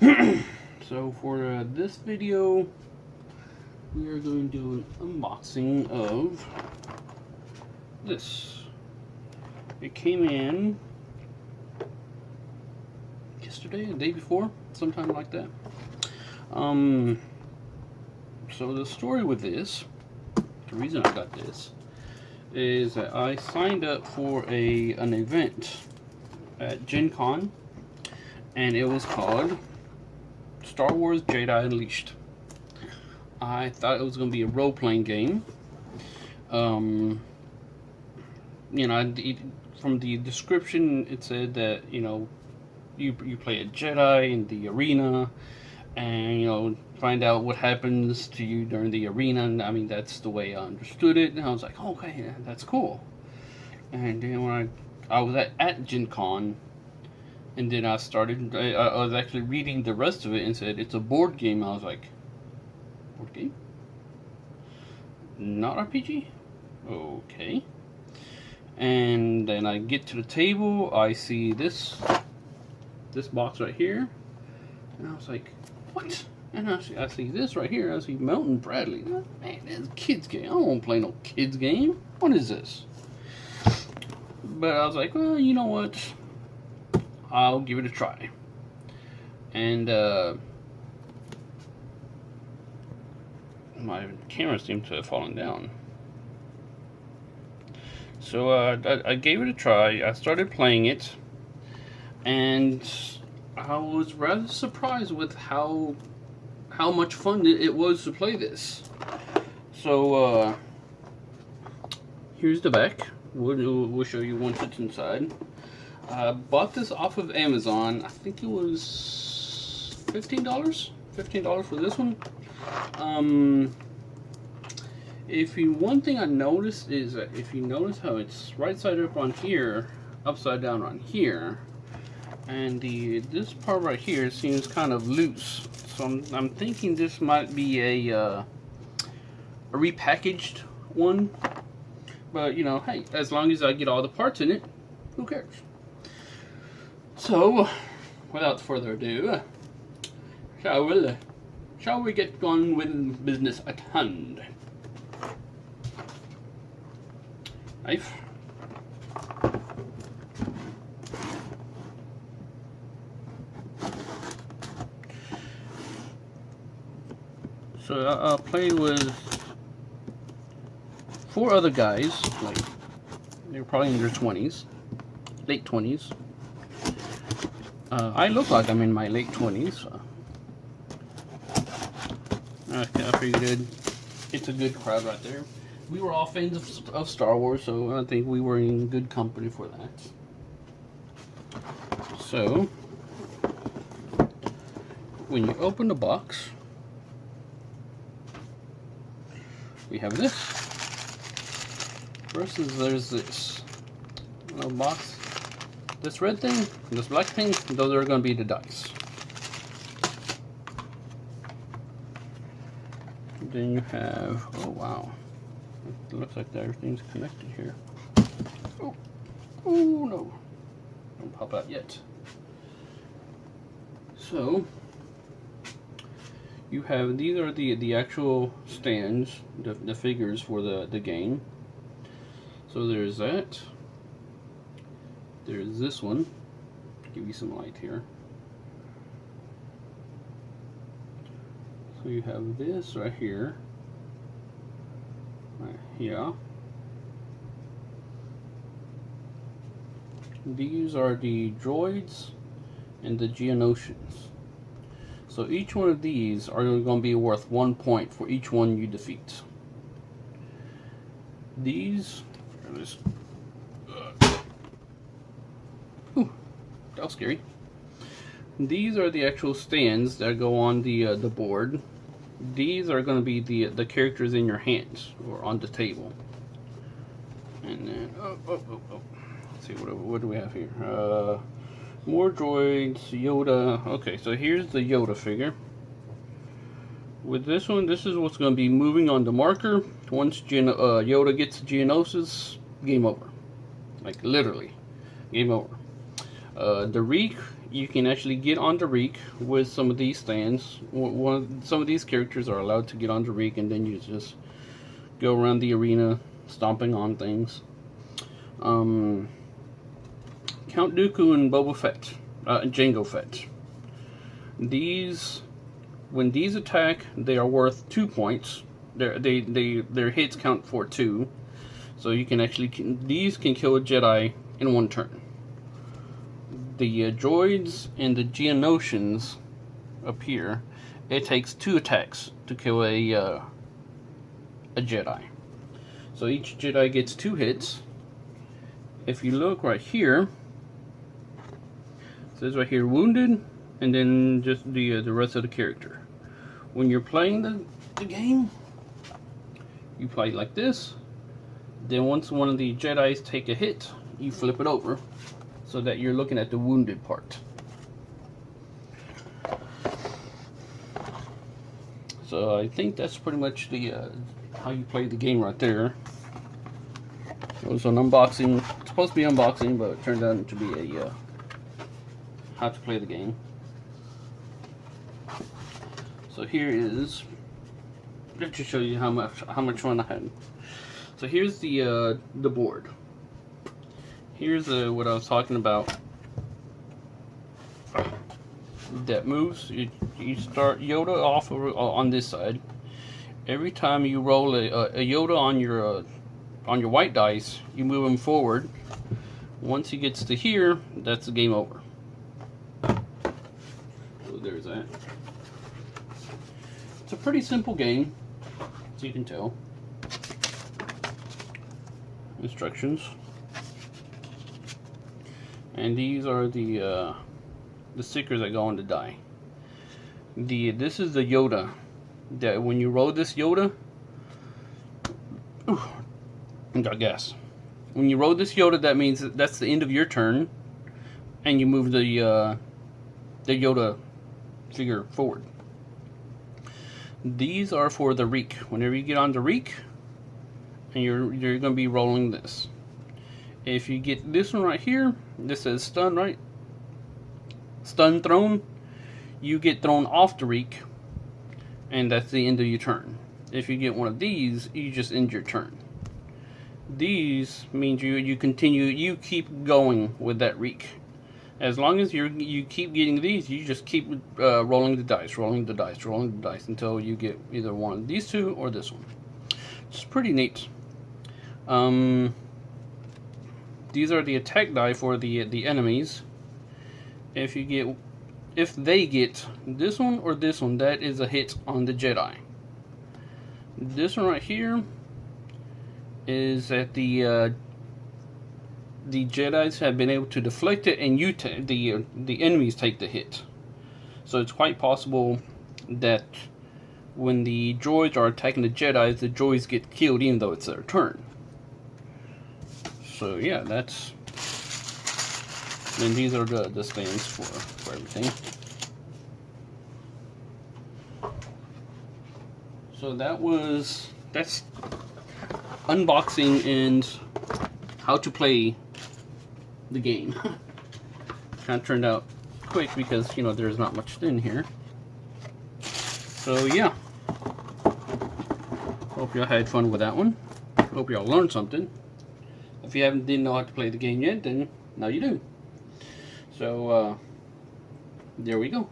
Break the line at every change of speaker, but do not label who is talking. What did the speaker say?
So for this video, we are going to do an unboxing of this. It came in yesterday, the day before, sometime like that. So the story with this, the reason I got this, is that I signed up for an event at Gen Con, and it was called Star Wars Jedi Unleashed. I thought it was going to be a role-playing game. You know, from the description, it said that, you know, you play a Jedi in the arena, and, you know, find out what happens to you during the arena. And I mean, that's the way I understood it. And I was like, oh, okay, yeah, that's cool. And then when I was at Gen Con, and then I was actually reading the rest of it and said it's a board game. I was like, board game? Not RPG? Okay. And then I get to the table, I see this box right here, and I was like, what? And I see this right here, I see Milton Bradley. Man, that's a kid's game. I don't want to play no kid's game. What is this? But I was like, well, you know what? I'll give it a try. And my camera seemed to have fallen down. So I gave it a try. I started playing it, and I was rather surprised with how much fun it was to play this. So here's the back. We'll show you once it's inside. I bought this off of Amazon. I think it was $15. $15 for this one. One thing I noticed is that if you notice how it's right side up on here, upside down on here, and this part right here seems kind of loose. So I'm thinking this might be a repackaged one. But you know, hey, as long as I get all the parts in it, who cares? So, without further ado, shall we get on with business at hand? Knife. So I'll play with 4 other guys. Like, they're probably in their 20s, late 20s. I look like I'm in my late 20s. So. I figured it's a good crowd right there. We were all fans of Star Wars, so I think we were in good company for that. So, when you open the box, we have this. First there's this little box. This red thing, this black thing, those are going to be the dice. Then you have, oh wow, it looks like everything's connected here. Oh no, don't pop out yet. So you have, these are the actual stands, the figures for the game. So there's that. There's this one. Give you some light here. So you have this right here. Right here. These are the droids and the Geonosians. So each one of these are going to be worth 1 point for each one you defeat. These, that was scary. These are the actual stands that go on the board. These are going to be the characters in your hands or on the table. And then let's see, what do we have here? More droids, Yoda. Okay, so here's the Yoda figure. With this one, this is what's going to be moving on the marker. Once Yoda gets Geonosis, game over. Like literally, game over. The Reek, you can actually get on the Reek with some of these stands. Some of these characters are allowed to get on the Reek, and then you just go around the arena stomping on things. Count Dooku and Boba Fett, Jango Fett. These, when these attack, they are worth 2 points. Their hits count for 2, so you can actually these can kill a Jedi in 1 turn. The droids and the Geonosians up here, it takes 2 attacks to kill a Jedi. So each Jedi gets 2 hits. If you look right here, it says right here wounded, and then just the rest of the character. When you're playing the game, you play like this. Then once one of the Jedis take a hit, you flip it over, so that you're looking at the wounded part. So I think that's pretty much the how you play the game right there. It was an unboxing. It's supposed to be unboxing, but it turned out to be a how to play the game. So here is, just to show you how much fun I had. So here's the board. Here's what I was talking about. That moves. You start Yoda off on this side. Every time you roll a Yoda on your white dice, you move him forward. Once he gets to here, that's the game over. So there's that. It's a pretty simple game, as you can tell. Instructions. And these are the stickers that go on the die. This is the Yoda. That when you roll this Yoda, ooh, I got gas. When you roll this Yoda, that means that's the end of your turn, and you move the Yoda figure forward. These are for the Reek. Whenever you get on the Reek, and you're going to be rolling this. If you get this one right here, this says stun, right? Stun thrown. You get thrown off the Reek, and that's the end of your turn. If you get one of these, you just end your turn. These means you continue, you keep going with that Reek. As long as you keep getting these, you just keep rolling the dice until you get either one of these two or this one. It's pretty neat. These are the attack die for the enemies. If they get this one or this one, that is a hit on the Jedi. This one right here is that the Jedis have been able to deflect it, and the enemies take the hit. So it's quite possible that when the droids are attacking the droids get killed even though it's their turn. So yeah, that's. Then these are the stands for everything. So that's unboxing and how to play the game. Kind of turned out quick because there's not much in here. So yeah, hope y'all had fun with that one. Hope y'all learned something. If you didn't know how to play the game yet, then now you do. So there we go.